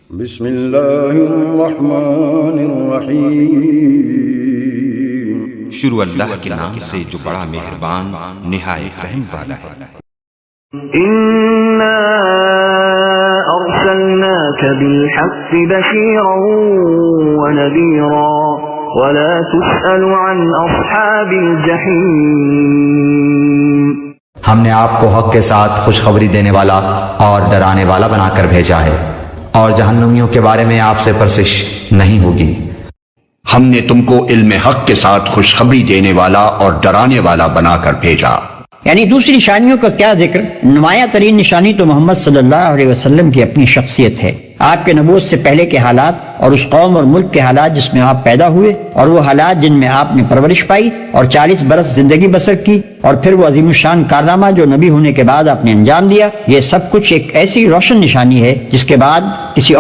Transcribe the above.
بسم اللہ الرحمن الرحیم شروع اللہ کے نام سے جو بڑا مہربان نہایت رحم والا ہے۔ اِنَّا أَرْسَلْنَاكَ بِالْحَقِّ بَشِيرًا وَنَذِيرًا وَلَا تُسْأَلُ عَنْ أَصْحَابِ الْجَحِيمِ۔ ہم نے آپ کو حق کے ساتھ خوشخبری دینے والا اور ڈرانے والا بنا کر بھیجا ہے، اور جہنمیوں کے بارے میں آپ سے پرسش نہیں ہوگی۔ ہم نے تم کو علم حق کے ساتھ خوشخبری دینے والا اور ڈرانے والا بنا کر بھیجا۔ یعنی دوسری نشانیوں کا کیا ذکر، نمایاں ترین نشانی تو محمد صلی اللہ علیہ وسلم کی اپنی شخصیت ہے، آپ کے نبوت سے پہلے کے حالات اور اس قوم اور ملک کے حالات جس میں آپ پیدا ہوئے، اور وہ حالات جن میں آپ نے پرورش پائی اور 40 برس زندگی بسر کی، اور پھر وہ عظیم الشان کارنامہ جو نبی ہونے کے بعد آپ نے انجام دیا، یہ سب کچھ ایک ایسی روشن نشانی ہے جس کے بعد کسی